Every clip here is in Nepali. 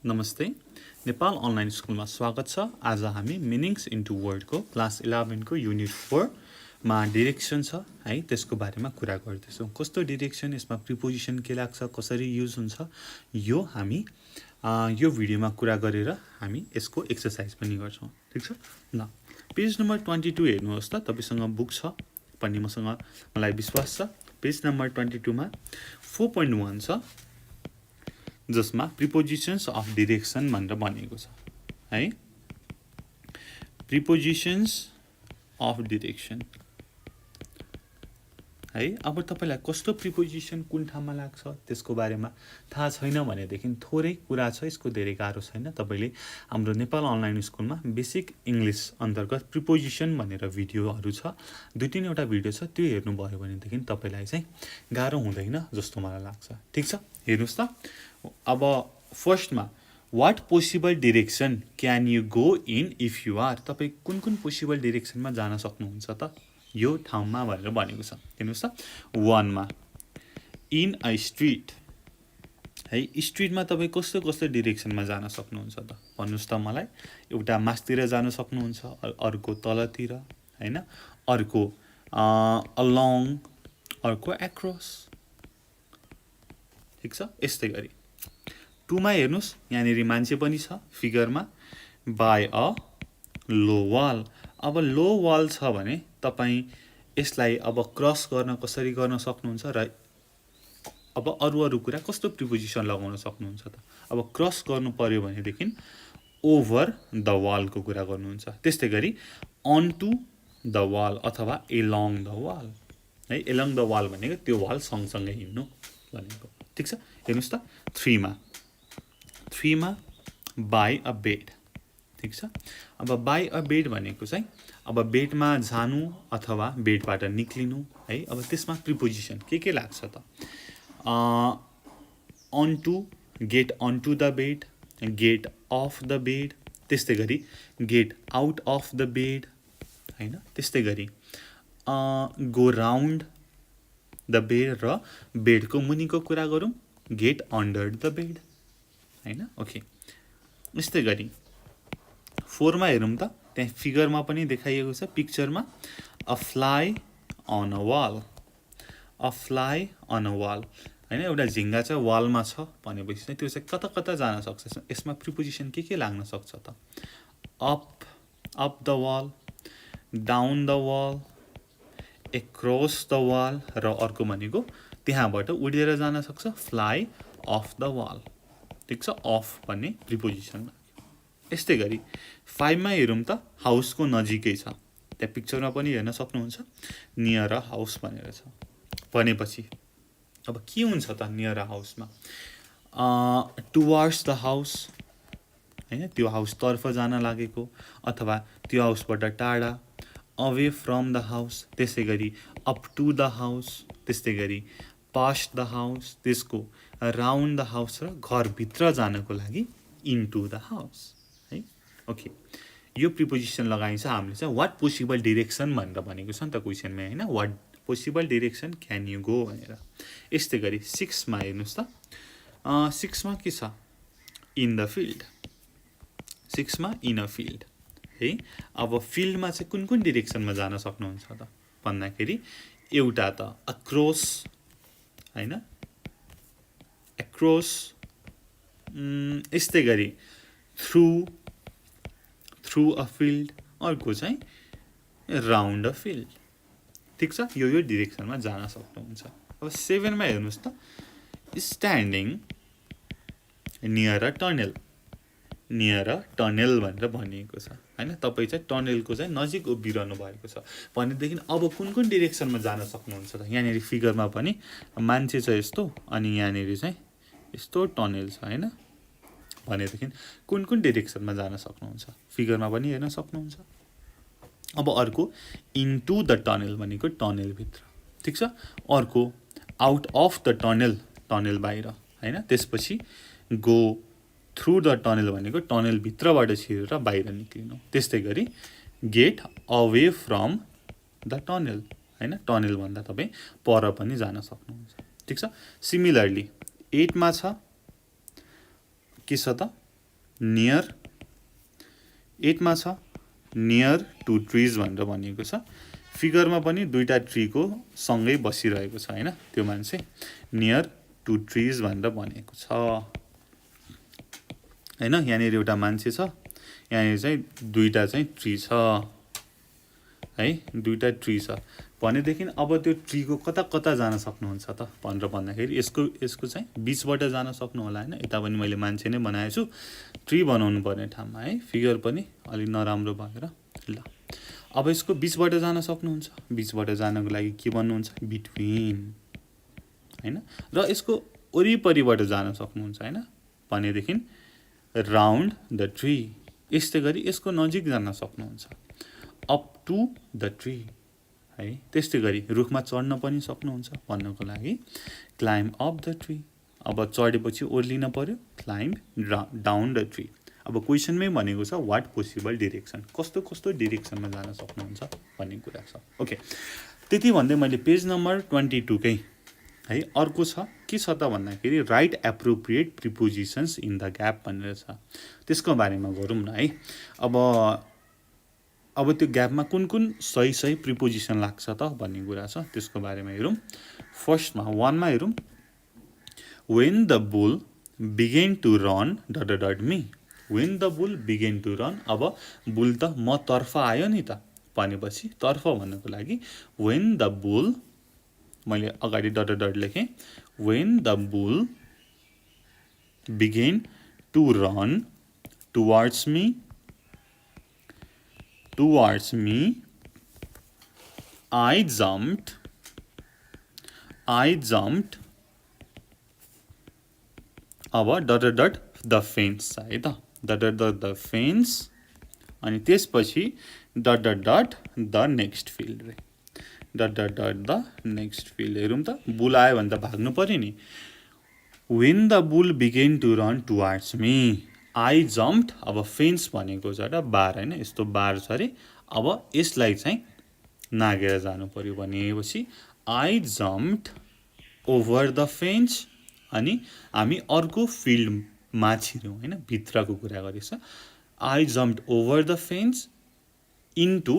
नमस्ते नेपाल अनलाइन स्कुलमा स्वागत छ। आज हामी मिनिङ्स इन्टु वर्डको क्लास 11 को युनिट 4 मा डिरेक्सन छ है, त्यसको बारेमा कुरा गर्दैछौँ। कस्तो डिरेक्सन, यसमा प्रिपोजिसन के लाग्छ, कसरी युज हुन्छ, यो हामी यो भिडियोमा कुरा गरेर हामी यसको एक्सरसाइज पनि गर्छौँ। ठिक छ ल, पेज नम्बर 22 हेर्नुहोस् त। तपाईसँग बुक छ भन्ने मलाई विश्वास छ। पेज नम्बर 22 मा 4.1 छ, जसमा प्रिपोजिशन्स अफ डिरेक्सन भनेर भनेको छ है। प्रिपोजिशन्स अफ डिरेक्सन है। अब तपाईलाई कस्तो प्रिपोजिसन कुन ठाउँमा लाग्छ त्यसको बारेमा थाहा छैन भनेदेखि थोरै कुरा छ, यसको धेरै गाह्रो छैन। तपाईले हाम्रो नेपाल अनलाइन स्कुलमा बेसिक इङ्ग्लिस अन्तर्गत प्रिपोजिसन भनेर भिडियोहरू छ, 2-3 भिडियो छ, त्यो हेर्नुभयो भनेदेखि तपाईलाई चाहिँ गाह्रो हुँदैन जस्तो मलाई लाग्छ। ठिक छ, हेर्नुहोस् त। अब फर्स्टमा what possible direction can you go in if you are, तपाईँ कुन कुन पोसिबल डिरेक्सनमा जान सक्नुहुन्छ त यो ठाउँमा भनेर भनेको छ। हेर्नुहोस् त, 1 मा इन अ स्ट्रिट है। स्ट्रिटमा तपाईँ कस्तो कस्तो डिरेक्सनमा जान सक्नुहुन्छ त भन्नुहोस् त मलाई। एउटा मास्तिर जान सक्नुहुन्छ, अर्को तलतिर हैन, अर्को अलोङ, अर्को एक्रस। ठिक छ, यस्तै गरी 2 मा हेर्नुहोस्, यहाँनिर मान्छे पनि छ फिगरमा, बाई अ लो वाल। अब लो वाल छ भने तपाईँ यसलाई अब क्रस गर्न कसरी गर्न सक्नुहुन्छ र अब अरू कुरा कस्तो प्रिपोजिसन लगाउन सक्नुहुन्छ त। अब क्रस गर्नु पर्यो भनेदेखि ओभर द वालको कुरा गर्नुहुन्छ। त्यस्तै गरी अन टु द वाल अथवा एलोङ द वाल है। एलोङ द वाल भनेको त्यो वाल सँगसँगै हिँड्नु भनेको। ठिक छ, हेर्नुहोस् त 3 मा बाई अ बेड। ठिक छ, अब बाई अ बेड भनेको चाहिँ अब बेडमा जानु अथवा बेडबाट निक्लिनु है। अब त्यसमा प्रिपोजिसन के लाग्छ त, on to, get on to the bed, get off the bed, त्यस्तै गरी get out of the bed हैन। त्यस्तै गरी गो राउन्ड द बेड र बेडको मुनिको कुरा गरौँ, गेट अन्डर द बेड हैन। ओके, यस्तै गरी 4 मा हेरौँ त, त्यहाँ फिगरमा पनि देखाइएको छ, पिक्चरमा a fly on a wall. A fly on a wall हैन, एउटा झिङ्गा चाहिँ वालमा छ भनेपछि चाहिँ त्यो चाहिँ कता कता जान सक्छ। यसमा प्रिपोजिसन के लाग्न सक्छ त, up the wall, down the wall, across the wall, र अर्को भनेको त्यहाँबाट उडेर जान सक्छ, फ्लाइ अफ द वाल। ठिक छ, अफ भन्ने प्रिपोजिसन। यस्तै गरी 5 मा हेरौँ त, हाउसको नजिकै छ, त्यहाँ पिक्चरमा पनि हेर्न सक्नुहुन्छ, नियर अ हाउस भनेर छ भनेपछि अब के हुन्छ त नियर अ हाउसमा, टुवर्ड्स द हाउस हैन, त्यो हाउसतर्फ जान लागेको अथवा त्यो हाउसबाट टाढा, अवे फ्रम द हाउस, त्यसै गरी अप टु द हाउस, त्यस्तै गरी पास्ट द हाउस, त्यसको राउन्ड द हाउस, र घरभित्र जानको लागि इन्टु द हाउस है। ओके, यो प्रिपोजिसन लगाइन्छ हामीले चाहिँ वाट पोसिबल डिरेक्सन भनेर भनेको छ नि त क्वेसनमा हैन, what possible direction can you go भनेर। यस्तै गरी 6 मा हेर्नुहोस् त, 6 मा के छ, इन द फिल्ड। 6 मा इन अ फिल्ड है। अब फिल्डमा चाहिँ कुन कुन डिरेक्सनमा जान सक्नुहुन्छ त भन्दाखेरि, एउटा त अक्रस हैन, एक्रस, यस्तै गरी थ्रु अ फिल्ड, अर्को चाहिँ राउन्ड अ फिल्ड। ठिक छ, यो डिरेक्सनमा जान सक्नुहुन्छ। अब 7 मा हेर्नुहोस् त, standing near a tunnel. Near a tunnel भनेर भनिएको छ हैन। तपाईँ चाहिँ टनलको चाहिँ नजिक उभिरहनु भएको छ भनेदेखि अब कुन कुन डिरेक्सनमा जान सक्नुहुन्छ त। यहाँनिर फिगरमा पनि मान्छे छ यस्तो, अनि यहाँनिर चाहिँ यस्तो टनल छ हैन, भनेदेखि कुन कुन डिरेक्सनमा जान सक्नुहुन्छ फिगरमा पनि हेर्न सक्नुहुन्छ। अब अर्को इन्टु द टनल भनेको टनलभित्र। ठिक छ, अर्को out of the tunnel, tunnel बाहिर हैन। त्यसपछि गो थ्रु द टनल भनेको टनलभित्रबाट छिरेर बाहिर निक्लिनु। त्यस्तै गरी get away from the tunnel हैन, टनलभन्दा तपाईँ पर पनि जान सक्नुहुन्छ। ठिक छ, सिमिलरली 8 मा छ, के छ त, नियर 8 मा छ नियर टु ट्रिज भनेर भनिएको छ फिगरमा पनि दुईटा ट्रीको सँगै बसिरहेको छ हैन त्यो मान्छे नियर टु ट्रिज भनेर भनेको छ हैन यहाँनिर एउटा मान्छे छ यहाँनिर चाहिँ दुईटा चाहिँ ट्री छ है दुईटा ट्री छ भनेदेखि अब त्यो ट्रीको कता कता जान सक्नुहुन्छ त भनेर भन्दाखेरि यसको चाहिँ बीचबाट जान सक्नु होला हैन यता पनि मैले मान्छे नै बनाएको छु ट्री बनाउनु पर्ने ठाउँमा है फिगर पनि अलि नराम्रो भएर ल अब यसको बीचबाट जान सक्नुहुन्छ बीचबाट जानको लागि के भन्नुहुन्छ बिट्विन हैन र यसको वरिपरिबाट जान सक्नुहुन्छ हैन भनेदेखि राउन्ड द ट्री यस्तै गरी यसको नजिक जान सक्नुहुन्छ अप टु द ट्री है त्यस्तै गरी रुखमा चढ्न पनि सक्नुहुन्छ भन्नको लागि क्लाइम्ब अप द ट्री अब चढेपछि ओर्लिन पर्यो क्लाइम्ब डाउन द ट्री अब क्वेसनमै भनेको छ व्हाट पोसिबल डिरेक्सन कस्तो कस्तो डिरेक्सनमा जान सक्नुहुन्छ भन्ने कुरा छ ओके त्यति भन्दै मैले पेज नम्बर 22 कै है अर्को छ के छ त भन्दाखेरि write appropriate prepositions in the gap भनेर छ त्यसको बारेमा गरौँ न है अब त्यो ग्यापमा कुन कुन सही सही प्रिपोजिसन लाग्छ त भन्ने कुरा छ त्यसको बारेमा हेरौँ फर्स्टमा 1 मा हेरौँ when the bull began to run ... me when the bull began to run अब बुल त म तर्फ आयो नि त भनेपछि तर्फ भन्नको लागि when the bull मैले अगाडि ... लेखेँ when the bull began to run towards me I jumped अब ... the fence है त ... the fence अनि त्यसपछि ... the next field रे the next field हेरौँ त बुल आयो भने त भाग्नु पर्यो नि when the bull began to run towards me I jumped अब फेन्स भनेको छ र बार हैन यस्तो बार छ रे अब यसलाई चाहिँ नागेर जानु पर्यो भनेपछि I jumped over the fence अनि हामी अर्को फिल्डमा छिर्यौं हैन भित्रको कुरा गरेछ I jumped over the fence into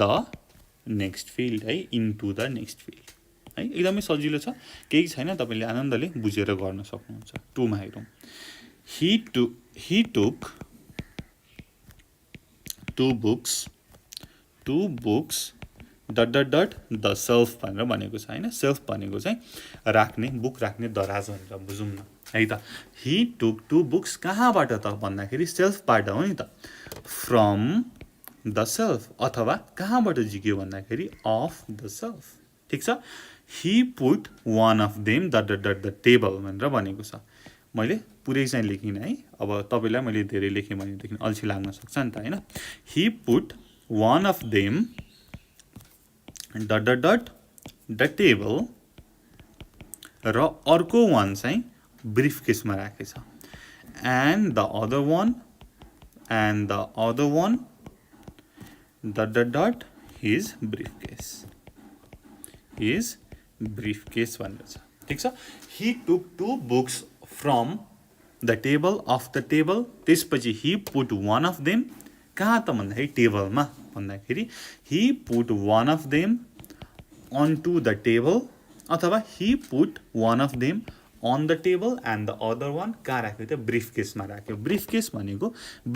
the next field है into the next field है एकदमै सजिलो छ केही छैन तपाईले आनन्दले बुझेर गर्न सक्नुहुन्छ 2 मा हेरौँ he took two books the shelf भनेर भनेको छ हैन सेल्फ भनेको चाहिँ राख्ने बुक राख्ने दराज भनेर बुझौँ न है त he took two books कहाँबाट त भन्दाखेरि सेल्फबाट हो नि त from the shelf अथवा कहाँबाट झिक्यो भन्दाखेरि off the shelf ठीक छ he put one of them the table भनेर भनेको छ मैले पुरै चाहिँ लेखिन है अब तपाईलाई मैले धेरै लेखे भनेदेखि अल्छी लाग्न सक्छ नि त हैन he put one of them the table र अर्को वान चाहिँ ब्रीफ केसमा राखेछ and the other one his briefcase भनेर छ ठीक छ he took two books from the table of the table त्यसपछि he put one of them कहाँ त भन्दाखेरि टेबलमा भन्दाखेरि he put one of them onto the table अथवा he put one of them on the table and the other one कहाँ राख्यो त ब्रीफकेसमा राख्यो ब्रीफकेस भनेको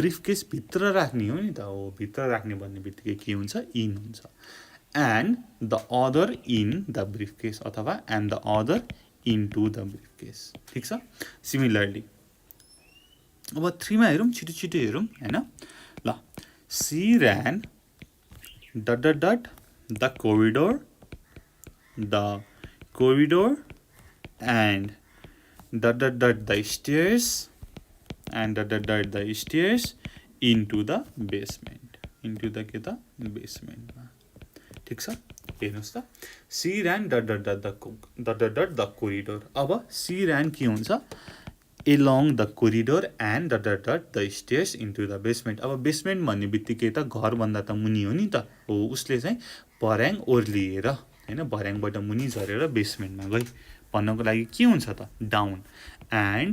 ब्रीफकेस भित्र राख्ने हो नि त हो भित्र राख्ने भन्ने बित्तिकै के हुन्छ इन हुन्छ and the other in the briefcase अथवा and the other into the briefcase ठीक छ सिमिलरली अब 3 मा हेरौँ छिटो छिटो हेरौँ हैन ल she ran the corridor and the stairs and the stairs into the basement basement ठीक छ हेर्नुस् त she ran the corridor अब she ran के हुन्छ along the corridor and the stairs into the basement अब बेसमेन्ट भन्ने बित्तिकै त घर भन्दा त मुनि हो नि त हो उसले चाहिँ भर्याङ ओर्लिएर हैन भर्याङबाट मुनि झरेर बेसमेन्टमा गई भन्नको लागि के हुन्छ त down and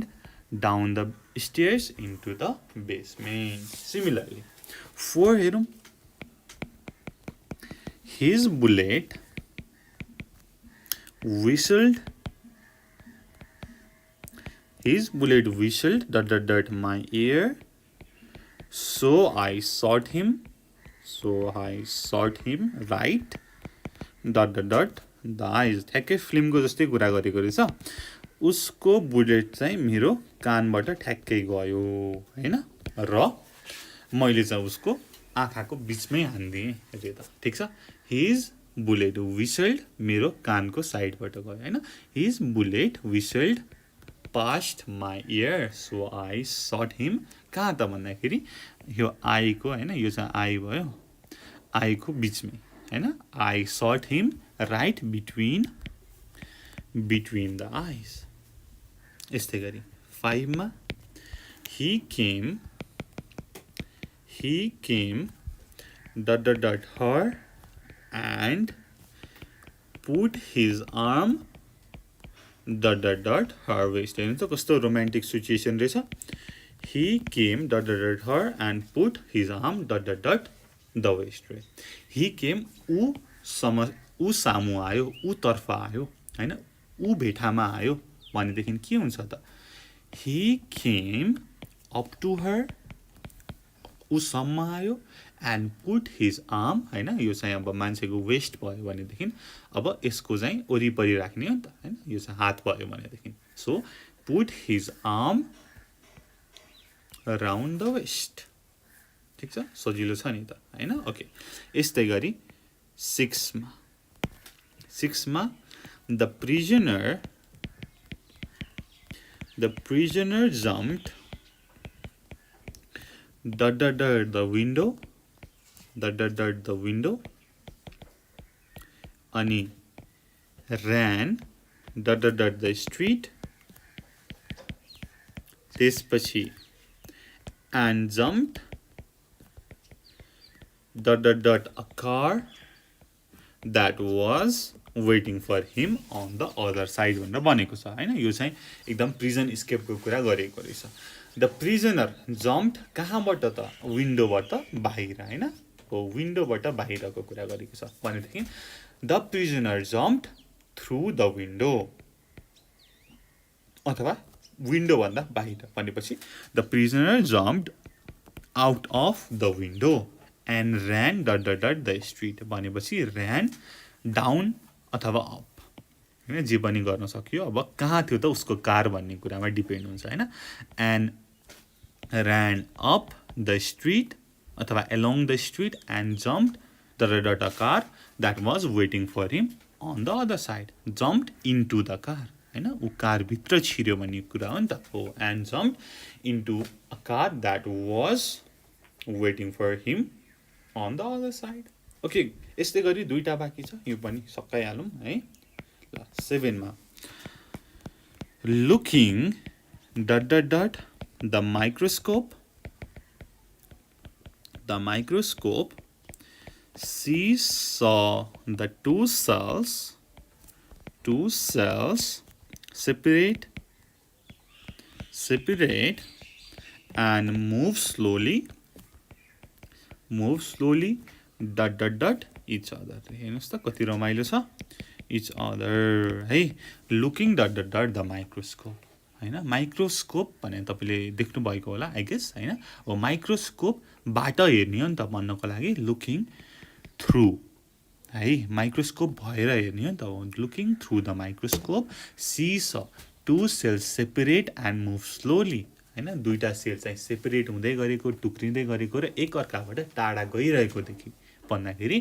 down the stairs into the basement. Similarly, 4 हेरौँ. His bullet whistled my ear, so I shot him right the eyes. ठ्याक्कै फिल्मको जस्तै कुरा गरेको रहेछ. उसको बुलेट चाहिँ मेरो कानबाट ठ्याक्कै गयो हैन, र मैले चाहिँ उसको आँखाको बिचमै हान्दिएँ रे त. ठिक छ. हिज बुलेट विसल्ड मेरो कानको साइडबाट गयो हैन. His bullet whistled past my ear, so I shot him. कहाँ त भन्दाखेरि यो आईको हैन, यो चाहिँ आई भयो, आईको बिचमै हैन. I shot him right between the eyes. यस्तै गरी 5 मा he came her and put his arm her waist. हेर्नु त कस्तो रोमान्टिक सिचुएसन रहेछ. he came her and put his arm the waist. he came ऊ सामु आयो, ऊ तर्फ आयो हैन, ऊ भेटामा आयो भनेदेखि के हुन्छ त. he came up to her, ऊ सम्म आयो, and put his arm हैन, यो चाहिँ अब मान्छेको वेस्ट भयो भनेदेखि अब यसको चाहिँ वरिपरि राख्ने हो नि त हैन, यो चाहिँ हात भयो भनेदेखि. So put his arm around the waist. ठिक छ, सजिलो छ नि त हैन. ओके, यस्तै गरी 6 मा the prisoner jumped the window अनि ran the street, त्यसपछि and jumped a car that was waiting for him on the other side भनेर बनेको छ हैन. यो चाहिँ एकदम प्रिजन स्केपको कुरा गरेको रहेछ. द प्रिजनर जम्प्ड कहाँबाट त, विन्डोबाट बाहिर हैन, हो विन्डोबाट बाहिरको कुरा गरेको छ भनेदेखि the prisoner jumped through the window, अथवा विन्डो भन्दा बाहिर भनेपछि the prisoner jumped out of the window and ran the street भनेपछि ऱ्यान डाउन अथवा अप हैन, जे पनि गर्न सकियो. अब कहाँ थियो त उसको कार भन्ने कुरामा डिपेन्ड हुन्छ हैन. And ran up the street अथवा along the street and jumped a car that was waiting for him on the other side. jumped into the car हैन, ऊ कारभित्र छिर्यो भन्ने कुरा हो नि त. हो and jumped into a car that was waiting for him on the other side. Okay, यस्तै गरी 2टा बाँकी छ, यो पनि सकाइहालौँ है. ल 7 मा looking the microscope she saw the two cells separate and move slowly each other. हेर्नुस् त कति रमाइलो छ. each other है. looking the microscope हैन, माइक्रोस्कोप भने तपाईले देख्नु भएको होला आई गेस हैन. हो माइक्रोस्कोपबाट हेर्ने हो नि त भन्नको लागि लुकिङ थ्रु है, माइक्रोस्कोप भएर हेर्ने हो नि त. Looking through the microscope see स two cells separate and move slowly हैन, 2टा सेल चाहिँ सेपरेट हुँदै गरेको, टुक्रिँदै गरेको र एक अर्काबाट टाढा गइरहेको देखि भन्दाखेरि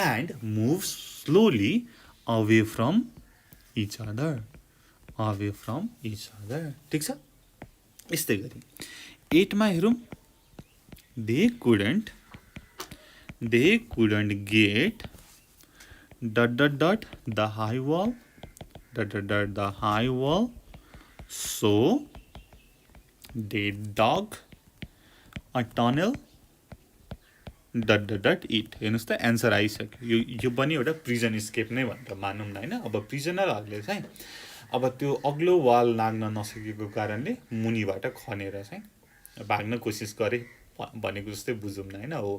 and move slowly away from each other. ठिक छ. यस्तै गरी 8 मा हेरौँ. they couldn't get the high wall so they dug a tunnel it. हेर्नुहोस् त एन्सर आइसक्यो. यो पनि एउटा प्रिजन स्केप नै भनेर मानौँ न हैन. अब प्रिजनरहरूले चाहिँ अब त्यो अग्लो वाल नाग्न नसकेको कारणले मुनिबाट खनेर चाहिँ भाग्न कोसिस गरे भनेको जस्तै बुझौँ न होइन हो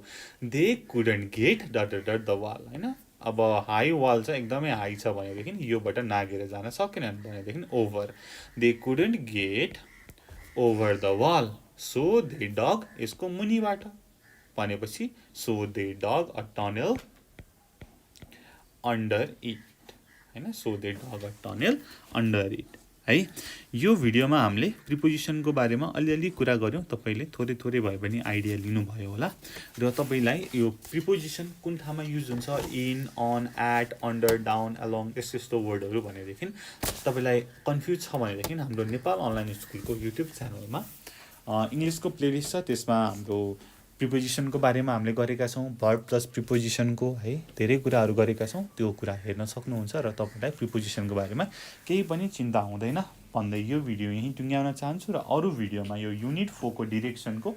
they couldn't get dot dot the wall होइन अब हाई वाल चाहिँ एकदमै हाई छ भनेदेखि योबाट नागेर जान सकेनन् भनेदेखि over they couldn't get over the wall so they dug यसको मुनिबाट भनेपछि so they dug a tunnel under it होइन so they dug a tunnel under it है यो भिडियोमा हामीले प्रिपोजिसनको बारेमा अलिअलि कुरा गऱ्यौँ तपाईँले थोरै थोरै भए पनि आइडिया लिनुभयो होला र तपाईँलाई यो प्रिपोजिसन कुन ठाउँमा युज हुन्छ in on at under down along यस्तो यस्तो वर्डहरू भनेदेखि तपाईँलाई कन्फ्युज छ भनेदेखि हाम्रो नेपाल अनलाइन स्कुलको युट्युब च्यानलमा इङ्ग्लिसको प्लेलिस्ट छ त्यसमा हाम्रो प्रिपोजिसनको बारेमा हामीले गरेका छौँ भर्ब प्लस प्रिपोजिसनको है धेरै कुराहरू गरेका छौँ त्यो कुरा हेर्न सक्नुहुन्छ र तपाईँलाई प्रिपोजिसनको बारेमा केही पनि चिन्ता हुँदैन भन्दै यो भिडियो यहीँ टुङ्ग्याउन चाहन्छु र अरू भिडियोमा यो युनिट 4 को डिरेक्सनको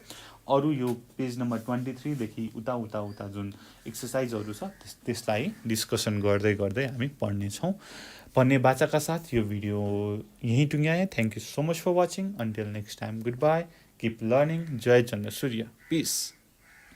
अरू यो पेज नम्बर 23 देखि उता उता उता जुन एक्सर्साइजहरू छ त्यसलाई डिस्कसन गर्दै गर्दै हामी पढ्नेछौँ भन्ने बाचाका साथ यो भिडियो यहीँ टुङ्ग्याएँ thank you so much for watching until next time goodbye keep learning जय चन्द्र सूर्य पिस